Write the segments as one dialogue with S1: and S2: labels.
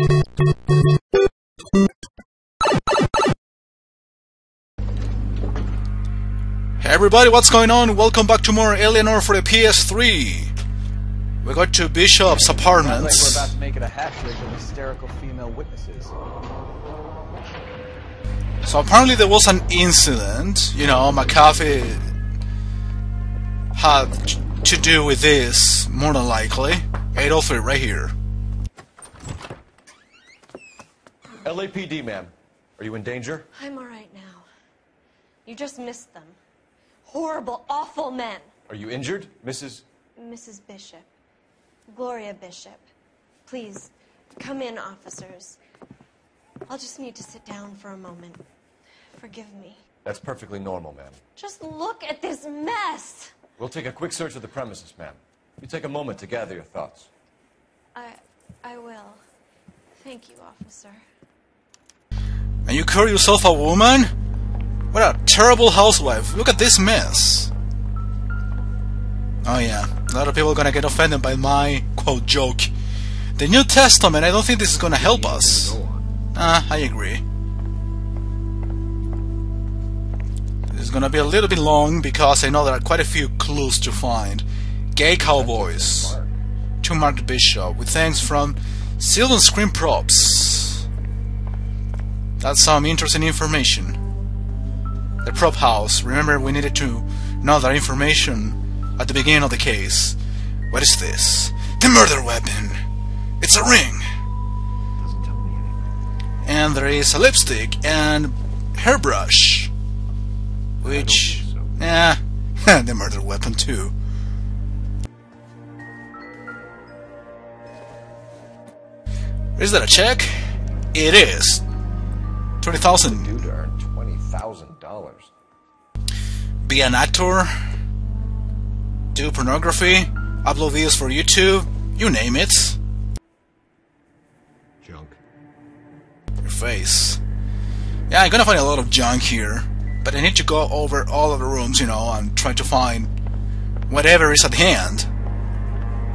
S1: Hey everybody, what's going on? Welcome back to more Noire for the PS3. We got to Bishop's apartments.
S2: We're about to make it a hat trick of hysterical female witnesses.
S1: So apparently there was an incident. You know, McAfee had to do with this, more than likely. 803 right here.
S3: LAPD, ma'am. Are you in danger?
S4: I'm alright now. You just missed them. Horrible, awful men.
S3: Are you injured, Mrs.
S4: Bishop. Gloria Bishop. Please, come in, officers. I'll just need to sit down for a moment. Forgive me.
S3: That's perfectly normal, ma'am.
S4: Just look at this mess!
S3: We'll take a quick search of the premises, ma'am. You take a moment to gather your thoughts.
S4: I will. Thank you, officer.
S1: And you call yourself a woman? What a terrible housewife. Look at this mess. Oh yeah, a lot of people are gonna get offended by my, quote, joke. The New Testament, I don't think this is gonna help us. I agree. This is gonna be a little bit long because I know there are quite a few clues to find. Gay cowboys. To Mark Bishop, with thanks from Silver Screen Props. That's some interesting information. The prop house. Remember, we needed to know that information at the beginning of the case. What is this? The murder weapon! It's a ring!
S2: Doesn't tell me anything.
S1: And there is a lipstick and hairbrush. Which... the murder weapon too. Is that a check? It is. 20,000.
S3: Due to earn $20,000.
S1: Be an actor, do pornography, upload videos for YouTube, you name it.
S3: Junk.
S1: Your face. Yeah, I'm gonna find a lot of junk here, but I need to go over all of the rooms, you know, and try to find whatever is at hand.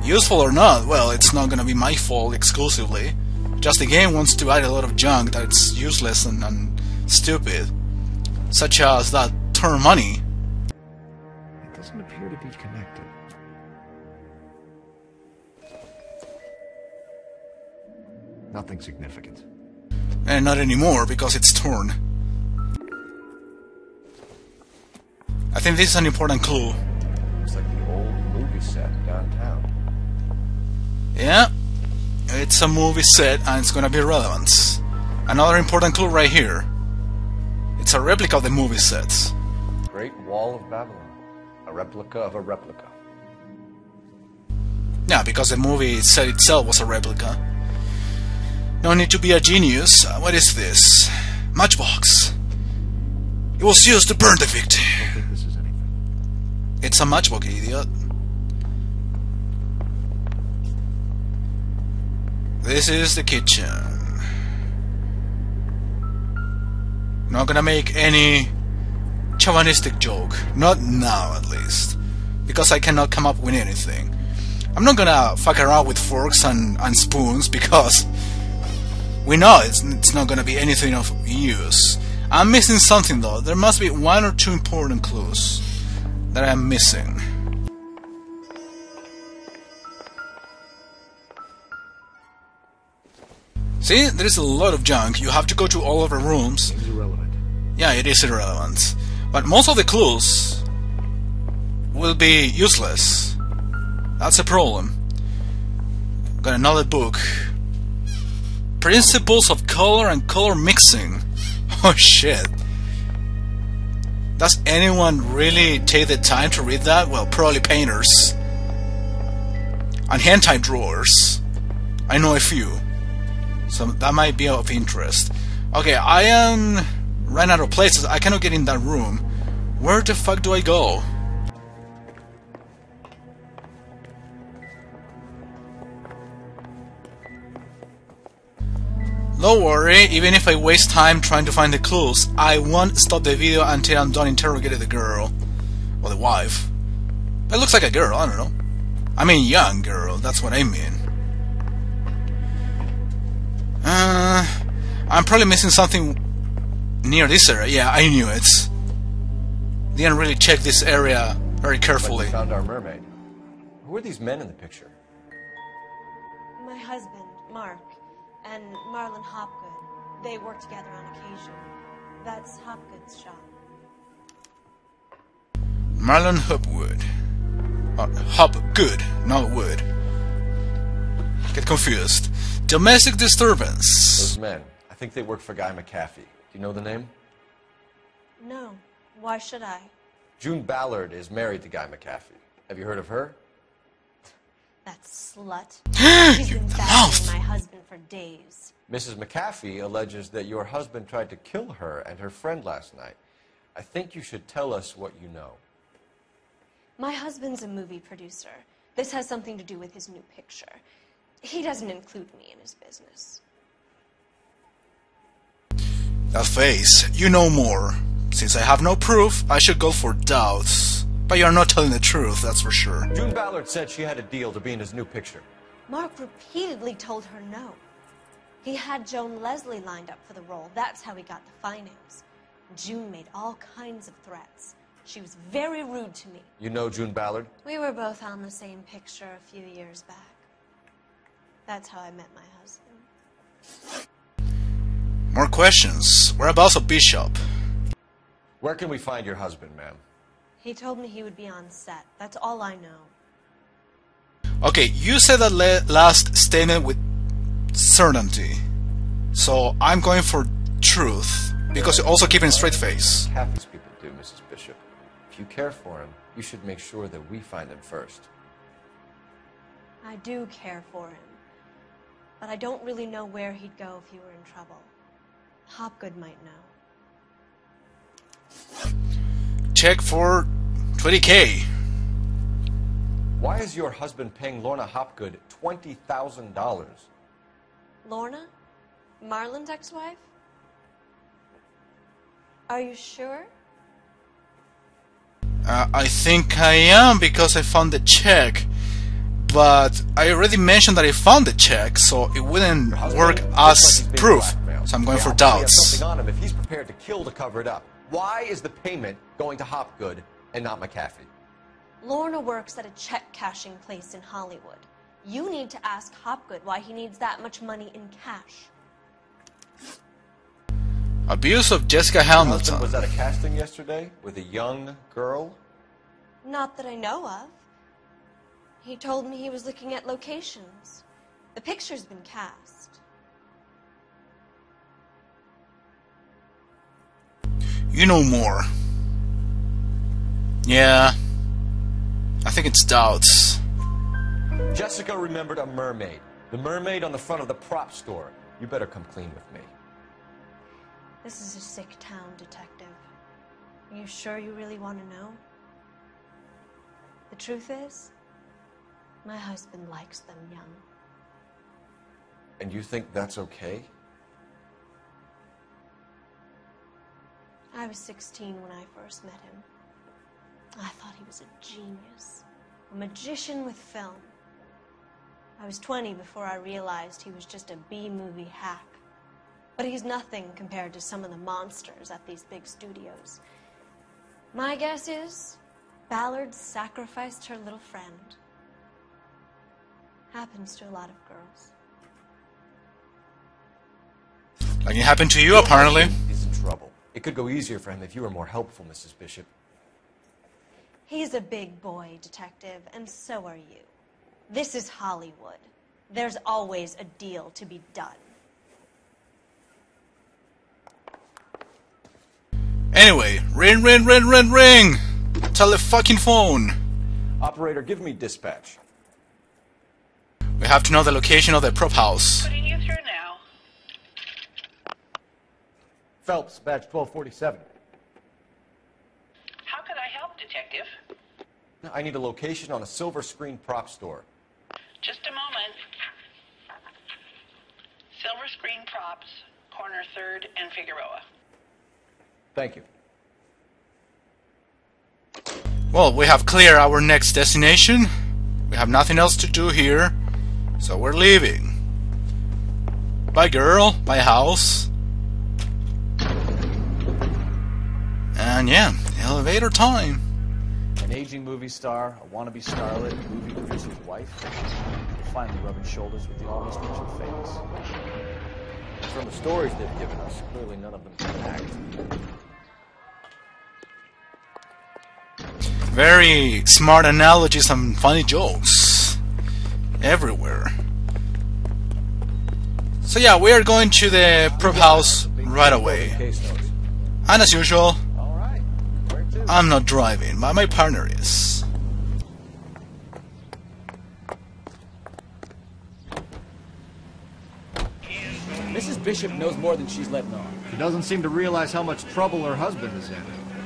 S1: Useful or not, well, it's not gonna be my fault exclusively. Just the game wants to add a lot of junk that's useless and stupid. Such as that term money.
S2: It doesn't appear to be connected. Nothing significant.
S1: And not anymore because it's torn. I think this is an important clue.
S3: Looks like the old movie set downtown.
S1: Yeah, it's a movie set and it's gonna be relevant. Another important clue right here. It's a replica of the movie set.
S3: Great Wall of Babylon. A replica of a replica.
S1: Yeah, because the movie set itself was a replica. No need to be a genius. What is this? Matchbox. It was used to burn the victim.
S2: I don't think this is anything.
S1: It's a matchbox, idiot. This is the kitchen. Not gonna make any chauvinistic joke. Not now, at least. Because I cannot come up with anything. I'm not gonna fuck around with forks and spoons because we know it's not gonna be anything of use. I'm missing something though. There must be one or two important clues that I'm missing. See, there is a lot of junk. You have to go to all of the rooms.
S2: Seems irrelevant.
S1: Yeah, it is irrelevant. But most of the clues will be useless. That's a problem. Got another book. Principles of Color and Color Mixing. Oh shit. Does anyone really take the time to read that? Well, probably painters. And hentai drawers. I know a few. So that might be of interest. Okay, I am ran out of places. I cannot get in that room. Where the fuck do I go? Don't worry, even if I waste time trying to find the clues, I won't stop the video until I'm done interrogating the girl. Or the wife. It looks like a girl, I don't know. I mean young girl, that's what I mean. I'm probably missing something near this area. Yeah, I knew it. Didn't really check this area very carefully.
S3: We found our mermaid. Who are these men in the picture?
S4: My husband, Mark, and Marlon Hopgood. They work together on occasion. That's Hopgood's shop.
S1: Marlon Hopwood. Hopgood, not Wood. Get confused. Domestic disturbance.
S3: Those men. I think they work for Guy McAfee. Do you know the name?
S4: No. Why should I?
S3: June Ballard is married to Guy McAfee. Have you heard of her?
S4: That slut. She's
S1: Your
S4: been
S1: mouth.
S4: badgering my husband for days.
S3: Mrs. McAfee alleges that your husband tried to kill her and her friend last night. I think you should tell us what you know.
S4: My husband's a movie producer. This has something to do with his new picture. He doesn't include me in his business.
S1: That face. You know more. Since I have no proof, I should go for doubts. But you're not telling the truth, that's for sure.
S3: June Ballard said she had a deal to be in his new picture.
S4: Mark repeatedly told her no. He had Joan Leslie lined up for the role. That's how he got the finance. June made all kinds of threats. She was very rude to me.
S3: You know June Ballard?
S4: We were both on the same picture a few years back. That's how I met my husband.
S1: More questions. Whereabouts of Bishop?
S3: Where can we find your husband, ma'am?
S4: He told me he would be on set. That's all I know.
S1: Okay, you said that last statement with certainty. So I'm going for truth. Because you're also keeping a straight face.
S3: Half people do, Mrs. Bishop. If you care for him, you should make sure that we find him first.
S4: I do care for him. But I don't really know where he'd go if he were in trouble. Hopgood might know.
S1: Check for 20K.
S3: Why is your husband paying Lorna Hopgood $20,000?
S4: Lorna? Marlon's ex-wife? Are you sure?
S1: I think I am because I found the check. But I already mentioned that I found the check, so it wouldn't work as proof. So I'm going for doubts.
S3: Something on him if he's prepared to kill to cover it up. Why is the payment going to Hopgood and not McAfee?
S4: Lorna works at a check-cashing place in Hollywood. You need to ask Hopgood why he needs that much money in cash.
S1: Abuse of Jessica
S3: Your husband
S1: Hamilton.
S3: was at a casting yesterday with a young girl?
S4: Not that I know of. He told me he was looking at locations. The picture's been cast.
S1: You know more. Yeah. I think it's doubts.
S3: Jessica remembered a mermaid. The mermaid on the front of the prop store. You better come clean with me.
S4: This is a sick town, Detective. Are you sure you really want to know? The truth is, my husband likes them young.
S3: And you think that's okay?
S4: I was 16 when I first met him. I thought he was a genius, a magician with film. I was 20 before I realized he was just a B-movie hack. But he's nothing compared to some of the monsters at these big studios. My guess is Ballard sacrificed her little friend. Happens to a lot of girls.
S1: Like it happened to you, apparently.
S3: He's in trouble. It could go easier for him if you were more helpful, Mrs. Bishop.
S4: He's a big boy, Detective, and so are you. This is Hollywood. There's always a deal to be done.
S1: Anyway, ring, ring, ring, ring, ring! Tell the fucking phone.
S3: Operator, give me dispatch.
S1: We have to know the location of the prop house.
S5: Putting you through now.
S3: Phelps, badge 1247.
S5: How can I help, Detective?
S3: I need a location on a silver screen prop store.
S5: Just a moment. Silver Screen Props, corner 3rd and Figueroa.
S3: Thank you.
S1: Well, we have cleared our next destination. We have nothing else to do here, so we're leaving. Bye, girl. Bye, house. And yeah, elevator time.
S6: An aging movie star, a wannabe starlet, a movie producer's wife, finally rubbing shoulders with the almost rich and famous.
S3: From the stories they've given us, clearly none of them can act.
S1: Very smart analogies and funny jokes everywhere. So yeah, we are going to the prop house right away.
S3: Case notes.
S1: And as usual,
S6: All right, where to?
S1: I'm not driving, but my partner is.
S7: Mrs. Bishop knows more than she's letting on.
S2: She doesn't seem to realize how much trouble her husband is in.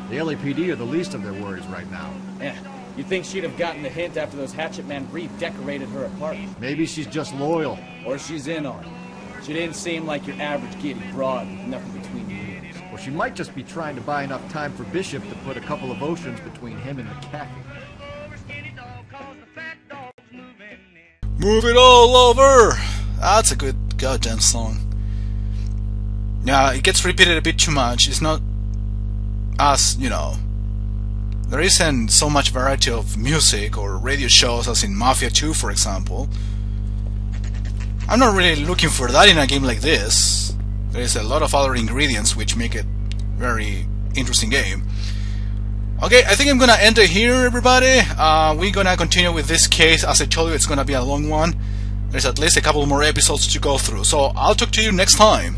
S2: The LAPD are the least of their worries right now.
S7: Yeah, you'd think she'd have gotten the hint after those hatchet men redecorated her apartment.
S2: Maybe she's just loyal.
S7: Or she's in on it. She didn't seem like your average giddy broad with nothing between the ears.
S2: Or she might just be trying to buy enough time for Bishop to put a couple of oceans between him and the khaki.
S1: Move it all over! That's a good goddamn song. Yeah, it gets repeated a bit too much. It's not as, you know, there isn't so much variety of music or radio shows as in Mafia 2, for example. I'm not really looking for that in a game like this. There is a lot of other ingredients which make it very interesting game. Okay, I think I'm gonna end it here, everybody. We're gonna continue with this case. As I told you, it's gonna be a long one. There's at least a couple more episodes to go through. So I'll talk to you next time.